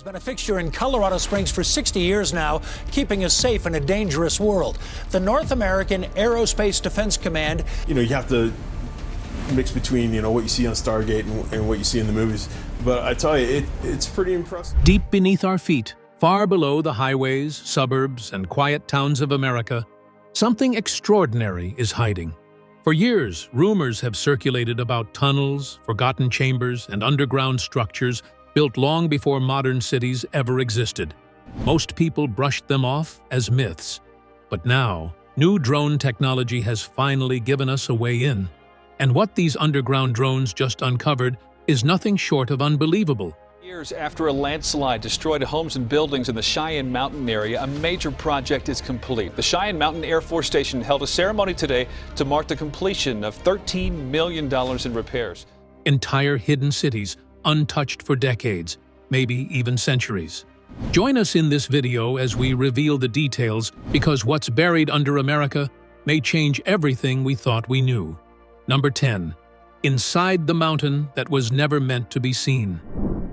It's been a fixture in Colorado Springs for 60 years now, keeping us safe in a dangerous world. The North American Aerospace Defense Command. You have to mix between, what you see on Stargate and what you see in the movies. But I tell you, it's pretty impressive. Deep beneath our feet, far below the highways, suburbs, and quiet towns of America, something extraordinary is hiding. For years, rumors have circulated about tunnels, forgotten chambers, and underground structures built long before modern cities ever existed. Most people brushed them off as myths. But now, new drone technology has finally given us a way in. And what these underground drones just uncovered is nothing short of unbelievable. Years after a landslide destroyed homes and buildings in the Cheyenne Mountain area, a major project is complete. The Cheyenne Mountain Air Force Station held a ceremony today to mark the completion of $13 million in repairs. Entire hidden cities, untouched for decades, maybe even centuries. Join us in this video as we reveal the details, because what's buried under America may change everything we thought we knew. Number 10. Inside the mountain that was never meant to be seen.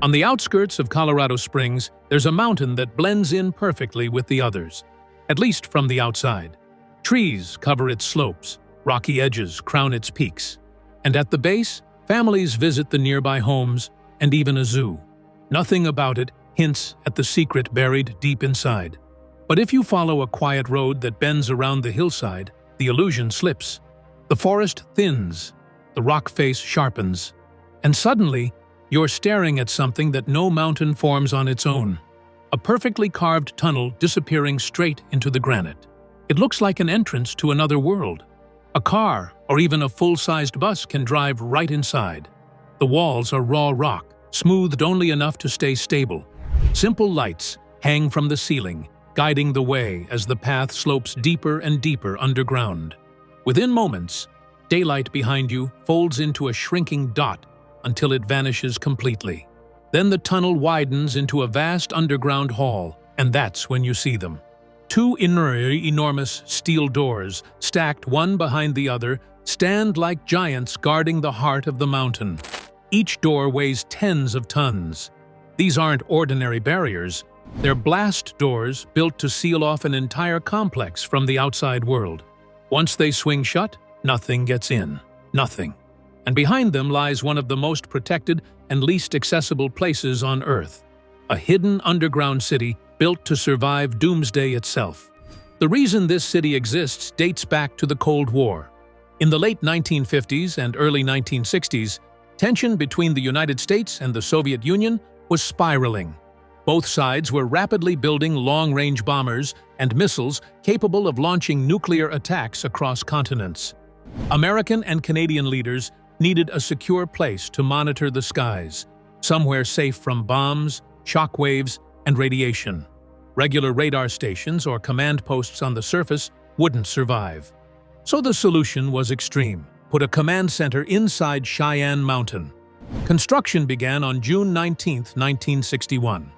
On the outskirts of Colorado Springs, there's a mountain that blends in perfectly with the others, at least from the outside. Trees cover its slopes, rocky edges crown its peaks, and at the base, families visit the nearby homes and even a zoo. Nothing about it hints at the secret buried deep inside. But if you follow a quiet road that bends around the hillside, the illusion slips. The forest thins, the rock face sharpens, and suddenly, you're staring at something that no mountain forms on its own. A perfectly carved tunnel disappearing straight into the granite. It looks like an entrance to another world. A car, or even a full-sized bus, can drive right inside. The walls are raw rock, smoothed only enough to stay stable. Simple lights hang from the ceiling, guiding the way as the path slopes deeper and deeper underground. Within moments, daylight behind you folds into a shrinking dot until it vanishes completely. Then the tunnel widens into a vast underground hall, and that's when you see them. Two enormous steel doors, stacked one behind the other, stand like giants guarding the heart of the mountain. Each door weighs tens of tons. These aren't ordinary barriers. They're blast doors built to seal off an entire complex from the outside world. Once they swing shut, nothing gets in. Nothing. And behind them lies one of the most protected and least accessible places on Earth. A hidden underground city built to survive doomsday itself. The reason this city exists dates back to the Cold War. In the late 1950s and early 1960s, tension between the United States and the Soviet Union was spiraling. Both sides were rapidly building long-range bombers and missiles capable of launching nuclear attacks across continents. American and Canadian leaders needed a secure place to monitor the skies, somewhere safe from bombs, shock waves, and radiation. Regular radar stations or command posts on the surface wouldn't survive. So the solution was extreme. Put a command center inside Cheyenne Mountain. Construction began on June 19, 1961.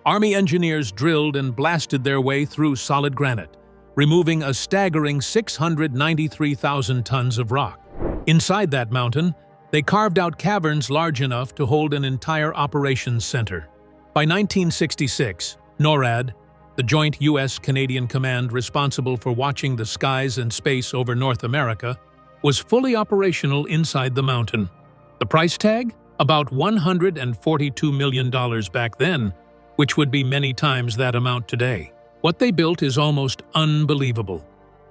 Army engineers drilled and blasted their way through solid granite, removing a staggering 693,000 tons of rock. Inside that mountain, they carved out caverns large enough to hold an entire operations center. By 1966, NORAD, the joint U.S.-Canadian command responsible for watching the skies and space over North America, was fully operational inside the mountain. The price tag? About $142 million back then, which would be many times that amount today. What they built is almost unbelievable.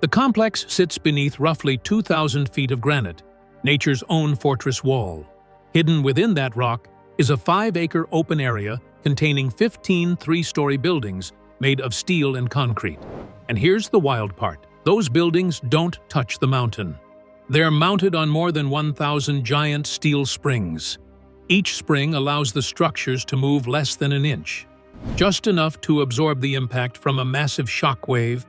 The complex sits beneath roughly 2,000 feet of granite, nature's own fortress wall. Hidden within that rock is a 5-acre open area containing 15 three-story buildings made of steel and concrete. And here's the wild part. Those buildings don't touch the mountain. They're mounted on more than 1,000 giant steel springs. Each spring allows the structures to move less than an inch, just enough to absorb the impact from a massive shock wave,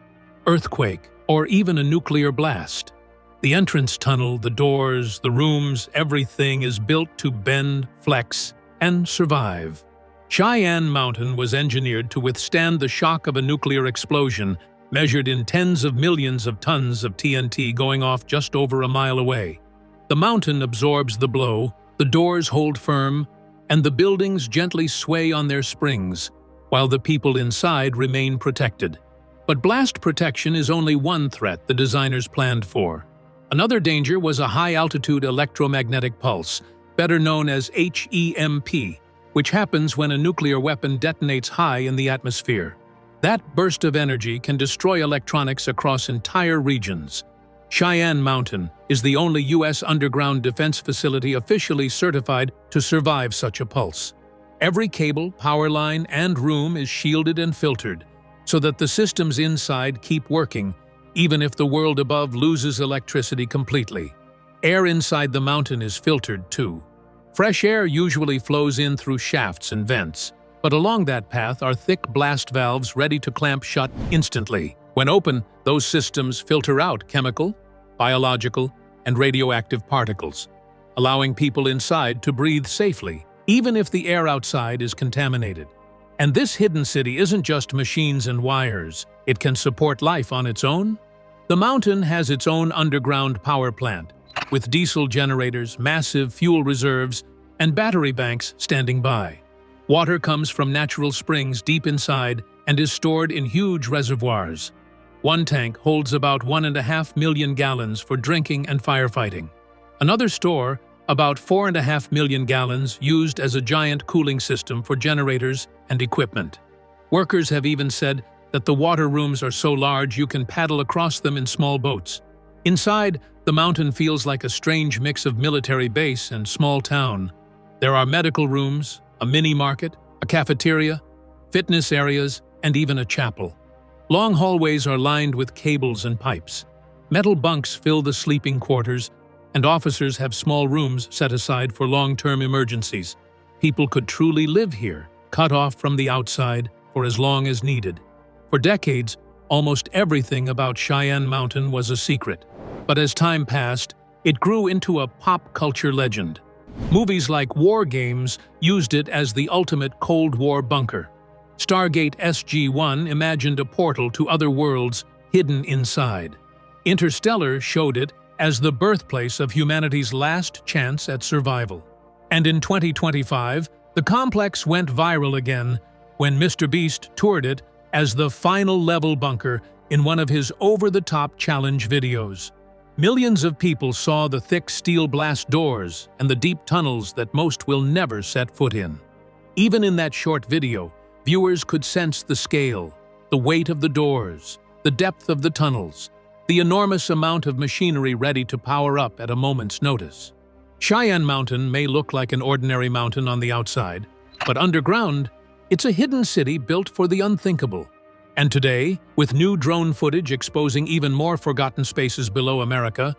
earthquake, or even a nuclear blast. The entrance tunnel, the doors, the rooms, everything is built to bend, flex, and survive. Cheyenne Mountain was engineered to withstand the shock of a nuclear explosion, measured in tens of millions of tons of TNT going off just over a mile away. The mountain absorbs the blow, the doors hold firm, and the buildings gently sway on their springs, while the people inside remain protected. But blast protection is only one threat the designers planned for. Another danger was a high-altitude electromagnetic pulse, better known as HEMP, which happens when a nuclear weapon detonates high in the atmosphere. That burst of energy can destroy electronics across entire regions. Cheyenne Mountain is the only U.S. underground defense facility officially certified to survive such a pulse. Every cable, power line, and room is shielded and filtered, so that the systems inside keep working, even if the world above loses electricity completely. Air inside the mountain is filtered, too. Fresh air usually flows in through shafts and vents, but along that path are thick blast valves ready to clamp shut instantly. When open, those systems filter out chemical, biological, and radioactive particles, allowing people inside to breathe safely, even if the air outside is contaminated. And this hidden city isn't just machines and wires. It can support life on its own. The mountain has its own underground power plant, with diesel generators, massive fuel reserves, and battery banks standing by. Water comes from natural springs deep inside and is stored in huge reservoirs. One tank holds about 1.5 million gallons for drinking and firefighting. Another store, about 4.5 million gallons, used as a giant cooling system for generators and equipment. Workers have even said that the water rooms are so large you can paddle across them in small boats. Inside, the mountain feels like a strange mix of military base and small town. There are medical rooms, a mini-market, a cafeteria, fitness areas, and even a chapel. Long hallways are lined with cables and pipes. Metal bunks fill the sleeping quarters, and officers have small rooms set aside for long-term emergencies. People could truly live here, cut off from the outside for as long as needed. For decades, almost everything about Cheyenne Mountain was a secret. But as time passed, it grew into a pop culture legend. Movies like War Games used it as the ultimate Cold War bunker. Stargate SG-1 imagined a portal to other worlds hidden inside. Interstellar showed it as the birthplace of humanity's last chance at survival. And in 2025, the complex went viral again when Mr. Beast toured it as the final level bunker in one of his over-the-top challenge videos. Millions of people saw the thick steel blast doors and the deep tunnels that most will never set foot in. Even in that short video, viewers could sense the scale, the weight of the doors, the depth of the tunnels, the enormous amount of machinery ready to power up at a moment's notice. Cheyenne Mountain may look like an ordinary mountain on the outside, but underground, it's a hidden city built for the unthinkable. And today, with new drone footage exposing even more forgotten spaces below America,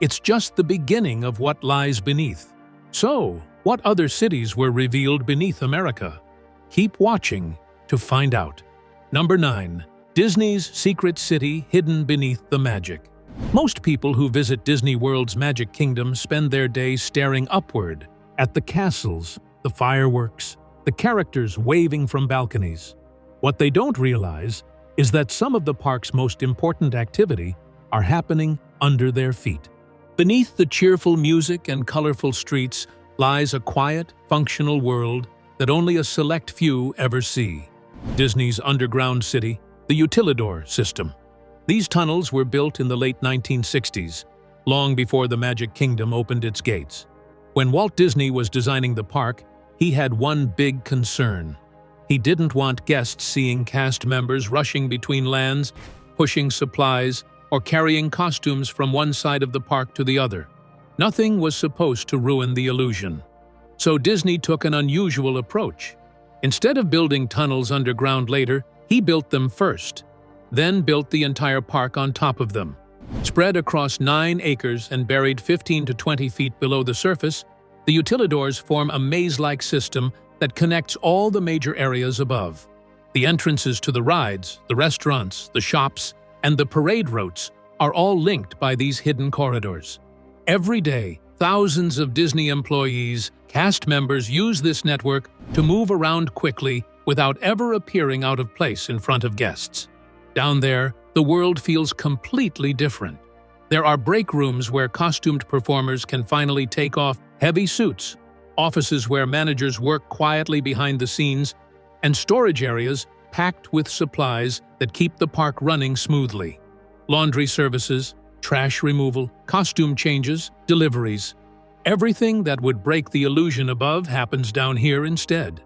it's just the beginning of what lies beneath. So, what other cities were revealed beneath America? Keep watching to find out. Number 9. Disney's secret city hidden beneath the magic. Most people who visit Disney World's Magic Kingdom spend their days staring upward at the castles, the fireworks, the characters waving from balconies. What they don't realize is that some of the park's most important activity are happening under their feet. Beneath the cheerful music and colorful streets lies a quiet, functional world that only a select few ever see. Disney's underground city, the Utilidor system. These tunnels were built in the late 1960s, long before the Magic Kingdom opened its gates. When Walt Disney was designing the park, he had one big concern. He didn't want guests seeing cast members rushing between lands, pushing supplies, or carrying costumes from one side of the park to the other. Nothing was supposed to ruin the illusion. So Disney took an unusual approach. Instead of building tunnels underground later, he built them first, then built the entire park on top of them. Spread across 9 acres and buried 15 to 20 feet below the surface, the Utilidors form a maze-like system that connects all the major areas above. The entrances to the rides, the restaurants, the shops, and the parade routes are all linked by these hidden corridors. Every day, thousands of Disney employees, cast members use this network to move around quickly without ever appearing out of place in front of guests. Down there, the world feels completely different. There are break rooms where costumed performers can finally take off heavy suits, offices where managers work quietly behind the scenes, and storage areas packed with supplies that keep the park running smoothly. Laundry services, trash removal, costume changes, deliveries. Everything that would break the illusion above happens down here instead.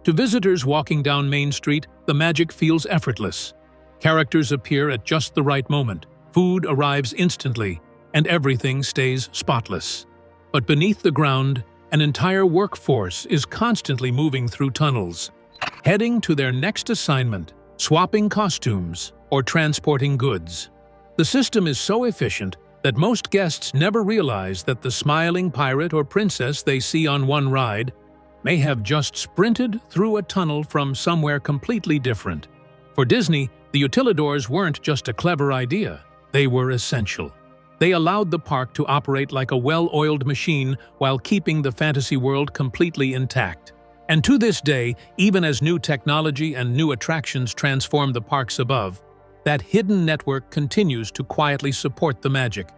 To visitors walking down Main Street, the magic feels effortless. Characters appear at just the right moment, food arrives instantly, and everything stays spotless. But beneath the ground, an entire workforce is constantly moving through tunnels, heading to their next assignment, swapping costumes, or transporting goods. The system is so efficient that most guests never realize that the smiling pirate or princess they see on one ride may have just sprinted through a tunnel from somewhere completely different. For Disney, the utilidors weren't just a clever idea, they were essential. They allowed the park to operate like a well-oiled machine while keeping the fantasy world completely intact. And to this day, even as new technology and new attractions transform the parks above, that hidden network continues to quietly support the magic,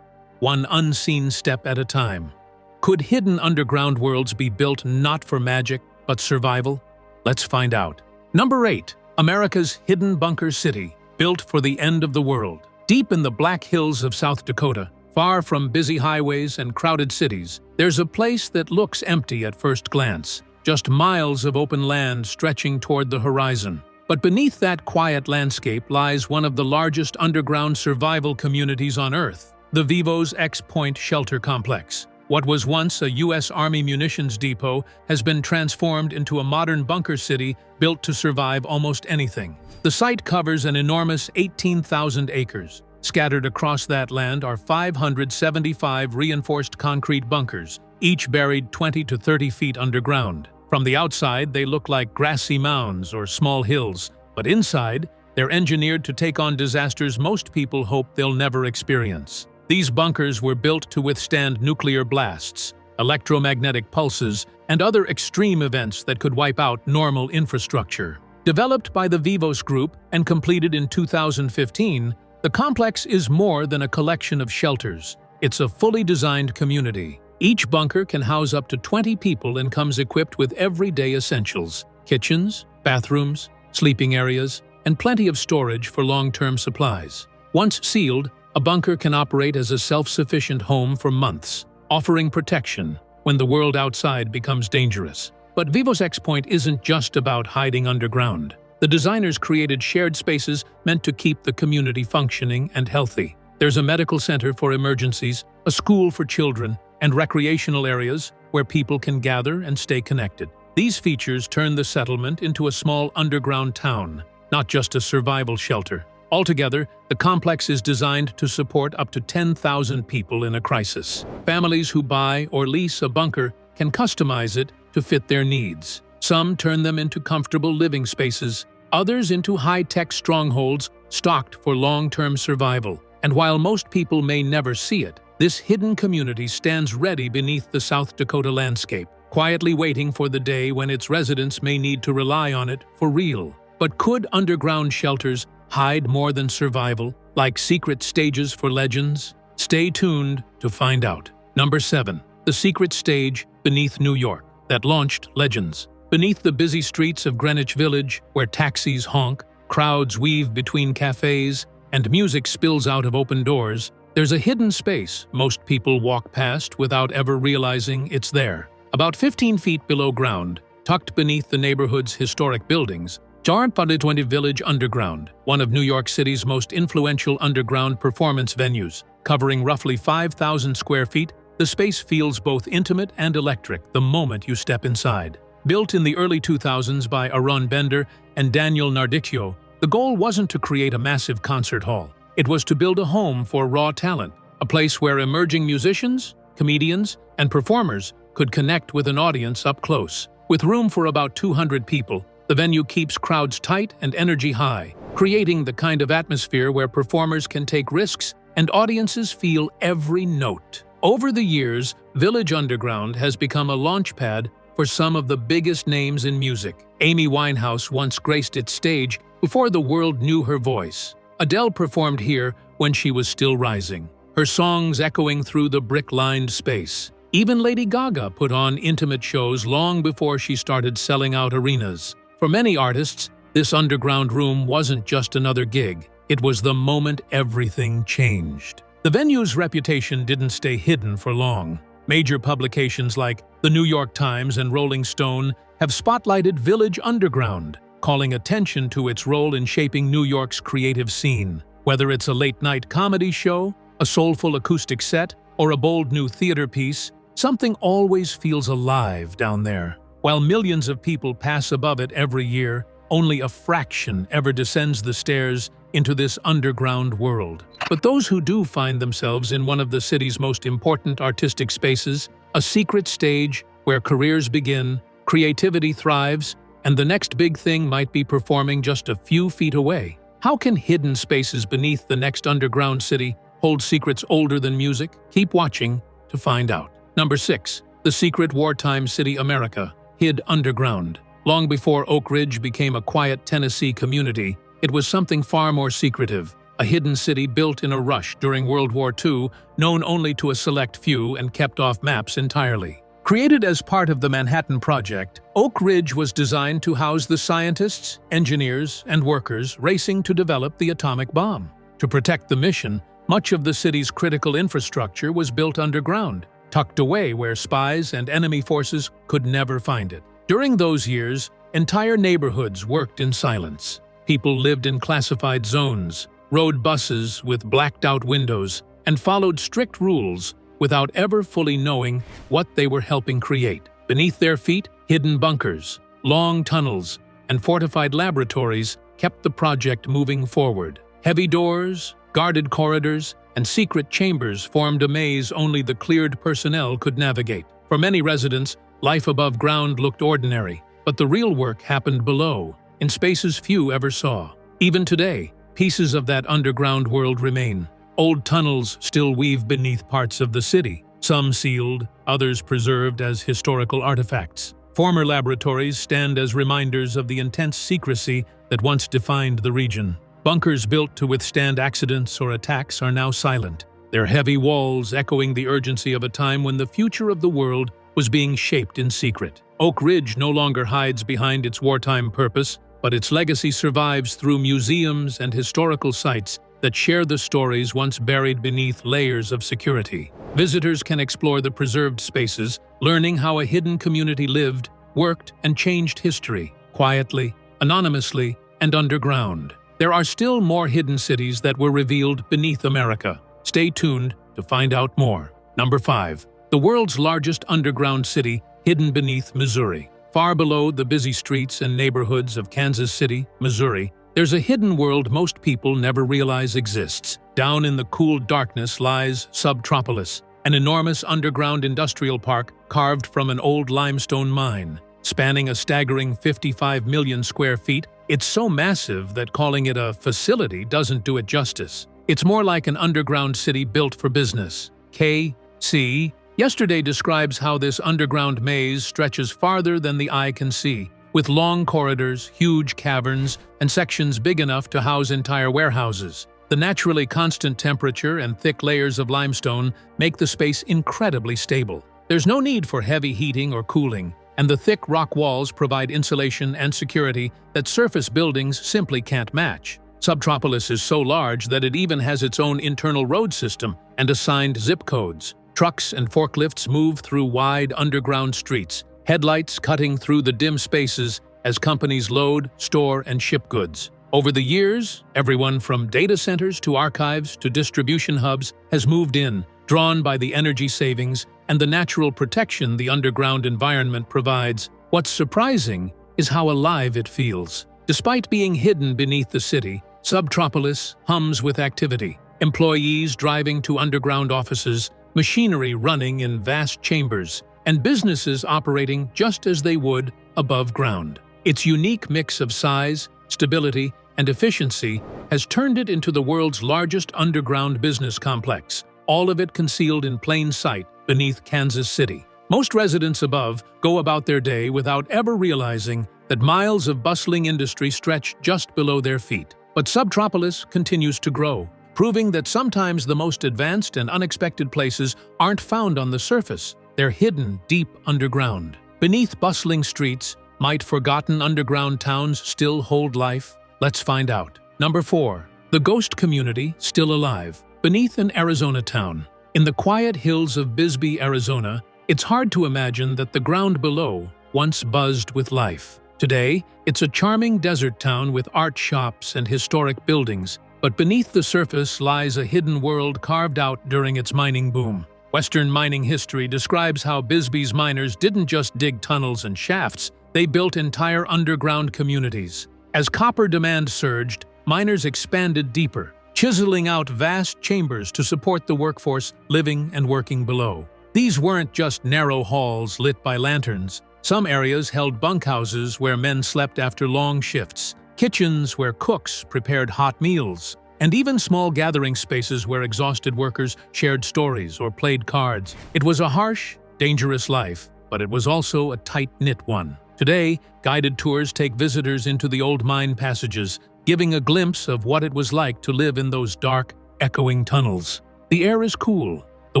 one unseen step at a time. Could hidden underground worlds be built not for magic, but survival? Let's find out. Number 8. America's Hidden Bunker City, built for the end of the world. Deep in the Black Hills of South Dakota, far from busy highways and crowded cities, there's a place that looks empty at first glance, just miles of open land stretching toward the horizon. But beneath that quiet landscape lies one of the largest underground survival communities on Earth, the Vivos X Point Shelter Complex. What was once a U.S. Army munitions depot has been transformed into a modern bunker city built to survive almost anything. The site covers an enormous 18,000 acres. Scattered across that land are 575 reinforced concrete bunkers, each buried 20 to 30 feet underground. From the outside, they look like grassy mounds or small hills, but inside, they're engineered to take on disasters most people hope they'll never experience. These bunkers were built to withstand nuclear blasts, electromagnetic pulses, and other extreme events that could wipe out normal infrastructure. Developed by the Vivos Group and completed in 2015, the complex is more than a collection of shelters. It's a fully designed community. Each bunker can house up to 20 people and comes equipped with everyday essentials: kitchens, bathrooms, sleeping areas, and plenty of storage for long-term supplies. Once sealed, a bunker can operate as a self-sufficient home for months, offering protection when the world outside becomes dangerous. But Vivos X Point isn't just about hiding underground. The designers created shared spaces meant to keep the community functioning and healthy. There's a medical center for emergencies, a school for children, and recreational areas where people can gather and stay connected. These features turn the settlement into a small underground town, not just a survival shelter. Altogether, the complex is designed to support up to 10,000 people in a crisis. Families who buy or lease a bunker can customize it to fit their needs. Some turn them into comfortable living spaces, others into high-tech strongholds stocked for long-term survival. And while most people may never see it, this hidden community stands ready beneath the South Dakota landscape, quietly waiting for the day when its residents may need to rely on it for real. But could underground shelters hide more than survival, like secret stages for legends? Stay tuned to find out. Number 7. The secret stage beneath New York that launched legends. Beneath the busy streets of Greenwich Village, where taxis honk, crowds weave between cafes, and music spills out of open doors, there's a hidden space most people walk past without ever realizing it's there. About 15 feet below ground, tucked beneath the neighborhood's historic buildings, 420 Village Underground, one of New York City's most influential underground performance venues. Covering roughly 5,000 square feet, the space feels both intimate and electric the moment you step inside. Built in the early 2000s by Aaron Bender and Daniel Nardicchio, the goal wasn't to create a massive concert hall. It was to build a home for raw talent, a place where emerging musicians, comedians, and performers could connect with an audience up close. With room for about 200 people, the venue keeps crowds tight and energy high, creating the kind of atmosphere where performers can take risks and audiences feel every note. Over the years, Village Underground has become a launchpad for some of the biggest names in music. Amy Winehouse once graced its stage before the world knew her voice. Adele performed here when she was still rising, her songs echoing through the brick-lined space. Even Lady Gaga put on intimate shows long before she started selling out arenas. For many artists, this underground room wasn't just another gig. It was the moment everything changed. The venue's reputation didn't stay hidden for long. Major publications like the New York Times and Rolling Stone have spotlighted Village Underground, calling attention to its role in shaping New York's creative scene. Whether it's a late-night comedy show, a soulful acoustic set, or a bold new theater piece, something always feels alive down there. While millions of people pass above it every year, only a fraction ever descends the stairs into this underground world. But those who do find themselves in one of the city's most important artistic spaces, a secret stage where careers begin, creativity thrives, and the next big thing might be performing just a few feet away. How can hidden spaces beneath the next underground city hold secrets older than music? Keep watching to find out. Number 6. The secret wartime city America, hid underground. Long before Oak Ridge became a quiet Tennessee community, it was something far more secretive, a hidden city built in a rush during World War II, known only to a select few and kept off maps entirely. Created as part of the Manhattan Project, Oak Ridge was designed to house the scientists, engineers, and workers racing to develop the atomic bomb. To protect the mission, much of the city's critical infrastructure was built underground, tucked away where spies and enemy forces could never find it. During those years, entire neighborhoods worked in silence. People lived in classified zones, rode buses with blacked-out windows, and followed strict rules without ever fully knowing what they were helping create. Beneath their feet, hidden bunkers, long tunnels, and fortified laboratories kept the project moving forward. Heavy doors, guarded corridors, and secret chambers formed a maze only the cleared personnel could navigate. For many residents, life above ground looked ordinary, but the real work happened below, in spaces few ever saw. Even today, pieces of that underground world remain. Old tunnels still weave beneath parts of the city, some sealed, others preserved as historical artifacts. Former laboratories stand as reminders of the intense secrecy that once defined the region. Bunkers built to withstand accidents or attacks are now silent, their heavy walls echoing the urgency of a time when the future of the world was being shaped in secret. Oak Ridge no longer hides behind its wartime purpose, but its legacy survives through museums and historical sites that share the stories once buried beneath layers of security. Visitors can explore the preserved spaces, learning how a hidden community lived, worked, and changed history, quietly, anonymously, and underground. There are still more hidden cities that were revealed beneath America. Stay tuned to find out more. Number 5. The world's largest underground city, hidden beneath Missouri. Far below the busy streets and neighborhoods of Kansas City, Missouri, there's a hidden world most people never realize exists. Down in the cool darkness lies Subtropolis, an enormous underground industrial park carved from an old limestone mine. Spanning a staggering 55 million square feet, it's so massive that calling it a facility doesn't do it justice. It's more like an underground city built for business. KC Yesterday describes how this underground maze stretches farther than the eye can see, with long corridors, huge caverns, and sections big enough to house entire warehouses. The naturally constant temperature and thick layers of limestone make the space incredibly stable. There's no need for heavy heating or cooling, and the thick rock walls provide insulation and security that surface buildings simply can't match. Subtropolis is so large that it even has its own internal road system and assigned zip codes. Trucks and forklifts move through wide underground streets, headlights cutting through the dim spaces as companies load, store, and ship goods. Over the years, everyone from data centers to archives to distribution hubs has moved in, drawn by the energy savings and the natural protection the underground environment provides. What's surprising is how alive it feels. Despite being hidden beneath the city, Subtropolis hums with activity. Employees driving to underground offices, machinery running in vast chambers, and businesses operating just as they would above ground. Its unique mix of size, stability, and efficiency has turned it into the world's largest underground business complex, all of it concealed in plain sight beneath Kansas City. Most residents above go about their day without ever realizing that miles of bustling industry stretch just below their feet. But Subtropolis continues to grow, proving that sometimes the most advanced and unexpected places aren't found on the surface. They're hidden deep underground. Beneath bustling streets, Might forgotten underground towns still hold life? Let's find out. Number 4. The ghost community still alive. Beneath an Arizona town. In the quiet hills of Bisbee, Arizona, it's hard to imagine that the ground below once buzzed with life. Today, it's a charming desert town with art shops and historic buildings, but beneath the surface lies a hidden world carved out during its mining boom. Western mining history describes how Bisbee's miners didn't just dig tunnels and shafts, they built entire underground communities. As copper demand surged, miners expanded deeper, chiseling out vast chambers to support the workforce living and working below. These weren't just narrow halls lit by lanterns. Some areas held bunkhouses where men slept after long shifts, kitchens where cooks prepared hot meals, and even small gathering spaces where exhausted workers shared stories or played cards. It was a harsh, dangerous life, but it was also a tight-knit one. Today, guided tours take visitors into the old mine passages, giving a glimpse of what it was like to live in those dark, echoing tunnels. The air is cool, the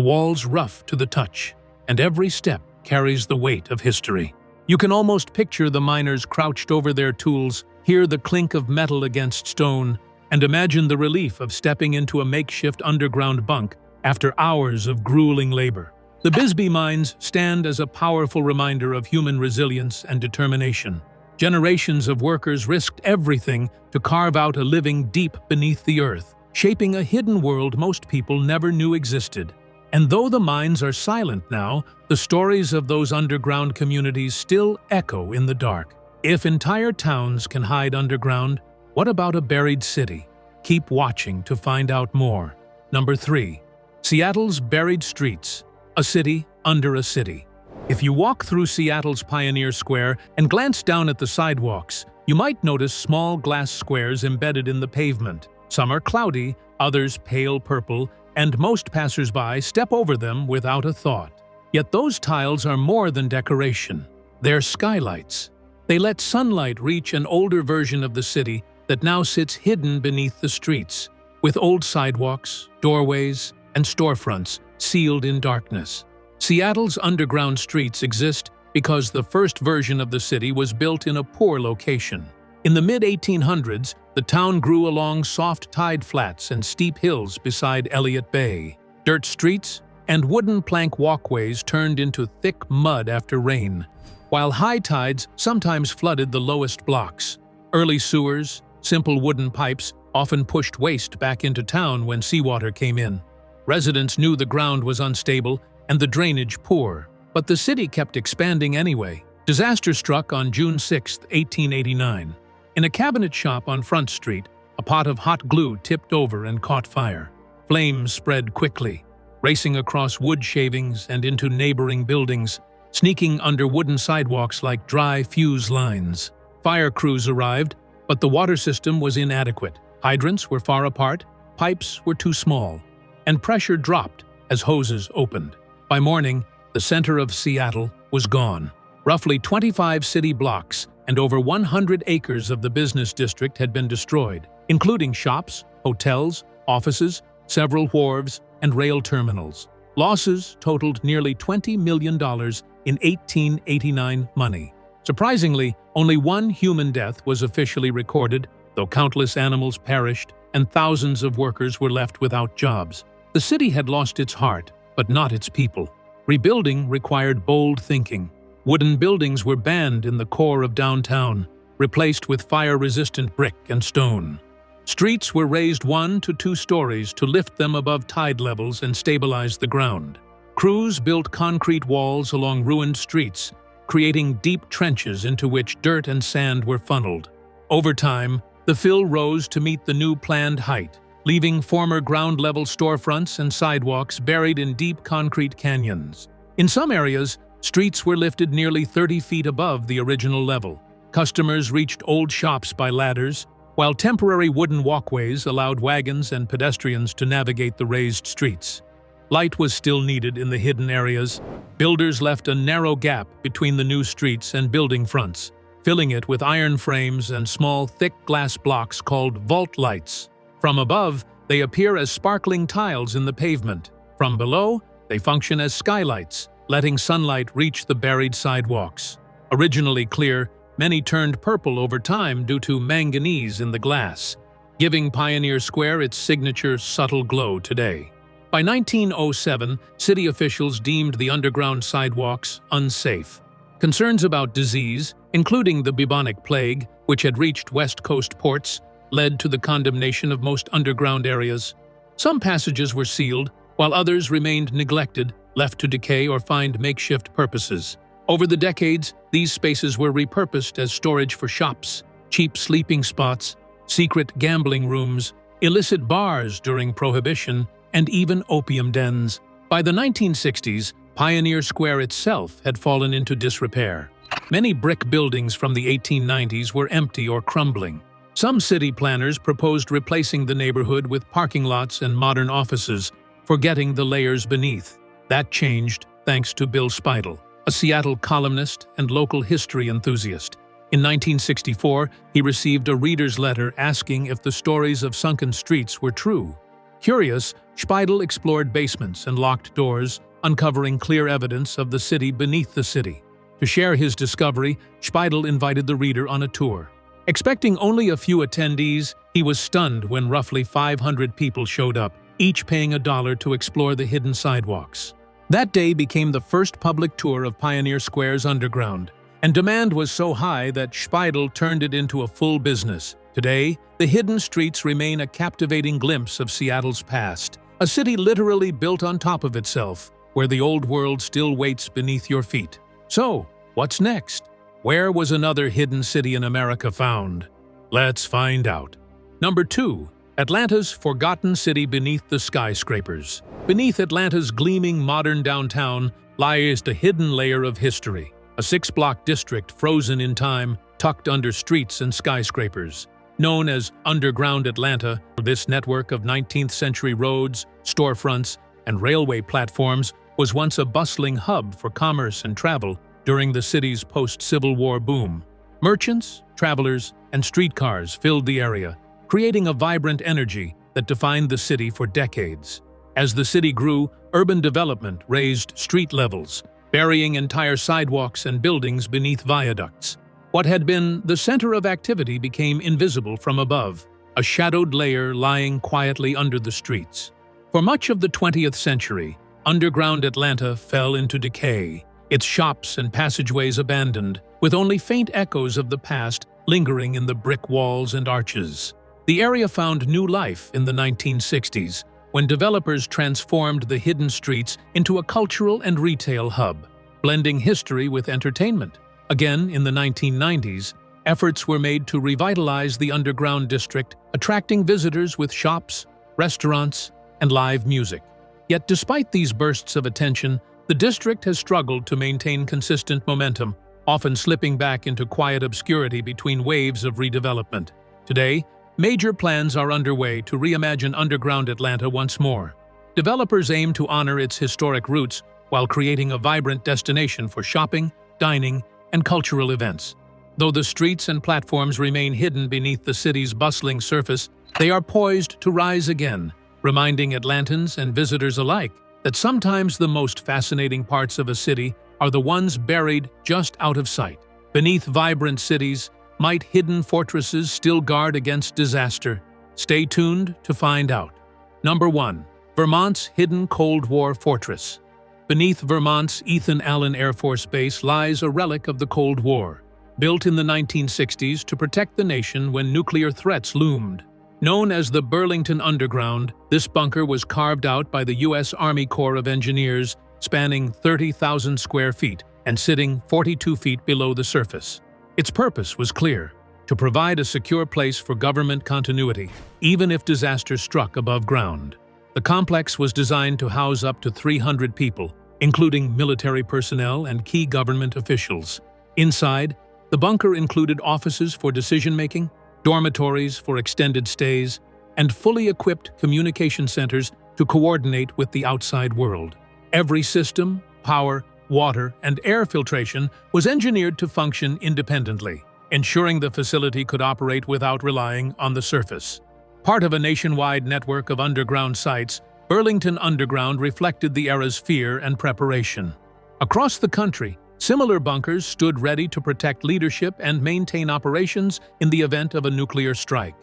walls rough to the touch, and every step carries the weight of history. You can almost picture the miners crouched over their tools, hear the clink of metal against stone, and imagine the relief of stepping into a makeshift underground bunk after hours of grueling labor. The Bisbee mines stand as a powerful reminder of human resilience and determination. Generations of workers risked everything to carve out a living deep beneath the earth, shaping a hidden world most people never knew existed. And though the mines are silent now, the stories of those underground communities still echo in the dark. If entire towns can hide underground, what about a buried city? Keep watching to find out more. Number 3. Seattle's buried streets. A city under a city. If you walk through Seattle's Pioneer Square and glance down at the sidewalks, you might notice small glass squares embedded in the pavement. Some are cloudy, others pale purple, and most passers-by step over them without a thought. Yet those tiles are more than decoration. They're skylights. They let sunlight reach an older version of the city that now sits hidden beneath the streets, with old sidewalks, doorways, and storefronts sealed in darkness. Seattle's underground streets exist because the first version of the city was built in a poor location. In the mid-1800s, the town grew along soft tide flats and steep hills beside Elliott Bay. Dirt streets and wooden plank walkways turned into thick mud after rain, while high tides sometimes flooded the lowest blocks. Early sewers, simple wooden pipes, often pushed waste back into town when seawater came in. Residents knew the ground was unstable and the drainage poor, but the city kept expanding anyway. Disaster struck on June 6, 1889. In a cabinet shop on Front Street, a pot of hot glue tipped over and caught fire. Flames spread quickly, racing across wood shavings and into neighboring buildings, sneaking under wooden sidewalks like dry fuse lines. Fire crews arrived, but the water system was inadequate. Hydrants were far apart, pipes were too small, and pressure dropped as hoses opened. By morning, the center of Seattle was gone. Roughly 25 city blocks and over 100 acres of the business district had been destroyed, including shops, hotels, offices, several wharves, and rail terminals. Losses totaled nearly $20 million in 1889 money. Surprisingly, only one human death was officially recorded, though countless animals perished and thousands of workers were left without jobs. The city had lost its heart, but not its people. Rebuilding required bold thinking. Wooden buildings were banned in the core of downtown, replaced with fire-resistant brick and stone. Streets were raised 1 to 2 stories to lift them above tide levels and stabilize the ground. Crews built concrete walls along ruined streets, creating deep trenches into which dirt and sand were funneled. Over time, the fill rose to meet the new planned height, leaving former ground-level storefronts and sidewalks buried in deep concrete canyons. In some areas, streets were lifted nearly 30 feet above the original level. Customers reached old shops by ladders, while temporary wooden walkways allowed wagons and pedestrians to navigate the raised streets. Light was still needed in the hidden areas. Builders left a narrow gap between the new streets and building fronts, filling it with iron frames and small, thick glass blocks called vault lights. From above, they appear as sparkling tiles in the pavement. From below, they function as skylights, letting sunlight reach the buried sidewalks. Originally clear, Many turned purple over time due to manganese in the glass, giving Pioneer Square its signature subtle glow today. By 1907, city officials deemed the underground sidewalks unsafe. Concerns about disease, including the bubonic plague, which had reached West Coast ports, led to the condemnation of most underground areas. Some passages were sealed, while others remained neglected, left to decay or find makeshift purposes. Over the decades, these spaces were repurposed as storage for shops, cheap sleeping spots, secret gambling rooms, illicit bars during Prohibition, and even opium dens. By the 1960s, Pioneer Square itself had fallen into disrepair. Many brick buildings from the 1890s were empty or crumbling. Some city planners proposed replacing the neighborhood with parking lots and modern offices, forgetting the layers beneath. That changed thanks to Bill Speidel, a Seattle columnist and local history enthusiast. In 1964, he received a reader's letter asking if the stories of sunken streets were true. Curious, Speidel explored basements and locked doors, uncovering clear evidence of the city beneath the city. To share his discovery, Speidel invited the reader on a tour. Expecting only a few attendees, he was stunned when roughly 500 people showed up, each paying $1 to explore the hidden sidewalks. That day became the first public tour of Pioneer Square's underground, and demand was so high that Speidel turned it into a full business. Today, the hidden streets remain a captivating glimpse of Seattle's past, a city literally built on top of itself, where the old world still waits beneath your feet. So, what's next? Where was another hidden city in America found? Let's find out. Number 2. Atlanta's forgotten city beneath the skyscrapers. Beneath Atlanta's gleaming modern downtown lies a hidden layer of history, a 6-block district frozen in time, tucked under streets and skyscrapers. Known as Underground Atlanta, this network of 19th-century roads, storefronts, and railway platforms was once a bustling hub for commerce and travel during the city's post-Civil War boom. Merchants, travelers, and streetcars filled the area, creating a vibrant energy that defined the city for decades. As the city grew, urban development raised street levels, burying entire sidewalks and buildings beneath viaducts. What had been the center of activity became invisible from above, a shadowed layer lying quietly under the streets. For much of the 20th century, underground Atlanta fell into decay, its shops and passageways abandoned, with only faint echoes of the past lingering in the brick walls and arches. The area found new life in the 1960s, when developers transformed the hidden streets into a cultural and retail hub, blending history with entertainment. Again, in the 1990s, efforts were made to revitalize the underground district, attracting visitors with shops, restaurants, and live music. Yet despite these bursts of attention, the district has struggled to maintain consistent momentum, often slipping back into quiet obscurity between waves of redevelopment. Today, major plans are underway to reimagine underground Atlanta once more. Developers aim to honor its historic roots while creating a vibrant destination for shopping, dining, and cultural events. Though the streets and platforms remain hidden beneath the city's bustling surface, they are poised to rise again, reminding Atlantans and visitors alike that sometimes the most fascinating parts of a city are the ones buried just out of sight. Beneath vibrant cities, might hidden fortresses still guard against disaster? Stay tuned to find out. Number 1. Vermont's hidden Cold War fortress. Beneath Vermont's Ethan Allen Air Force Base lies a relic of the Cold War, built in the 1960s to protect the nation when nuclear threats loomed. Known as the Burlington Underground, this bunker was carved out by the U.S. Army Corps of Engineers, spanning 30,000 square feet and sitting 42 feet below the surface. Its purpose was clear: to provide a secure place for government continuity, even if disaster struck above ground. The complex was designed to house up to 300 people, including military personnel and key government officials. Inside, the bunker included offices for decision-making, dormitories for extended stays, and fully equipped communication centers to coordinate with the outside world. Every system, power, water, and air filtration was engineered to function independently, ensuring the facility could operate without relying on the surface. Part of a nationwide network of underground sites, Burlington Underground reflected the era's fear and preparation. Across the country, Similar bunkers stood ready to protect leadership and maintain operations in the event of a nuclear strike.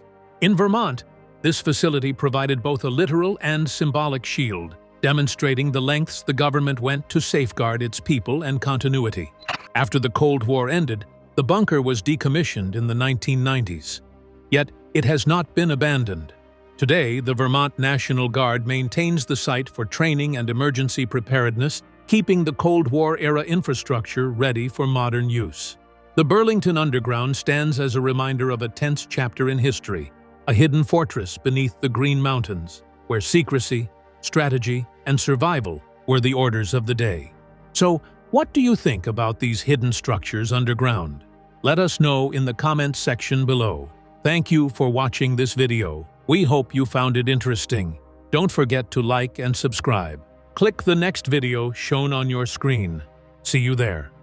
In Vermont, this facility provided both a literal and symbolic shield, demonstrating the lengths the government went to safeguard its people and continuity. After the Cold War ended, the bunker was decommissioned in the 1990s. Yet, it has not been abandoned. Today, the Vermont National Guard maintains the site for training and emergency preparedness, keeping the Cold War-era infrastructure ready for modern use. The Burlington Underground stands as a reminder of a tense chapter in history, a hidden fortress beneath the Green Mountains, where secrecy, strategy, and survival were the orders of the day. So, what do you think about these hidden structures underground? Let us know in the comments section below. Thank you for watching this video. We hope you found it interesting. Don't forget to like and subscribe. Click the next video shown on your screen. See you there.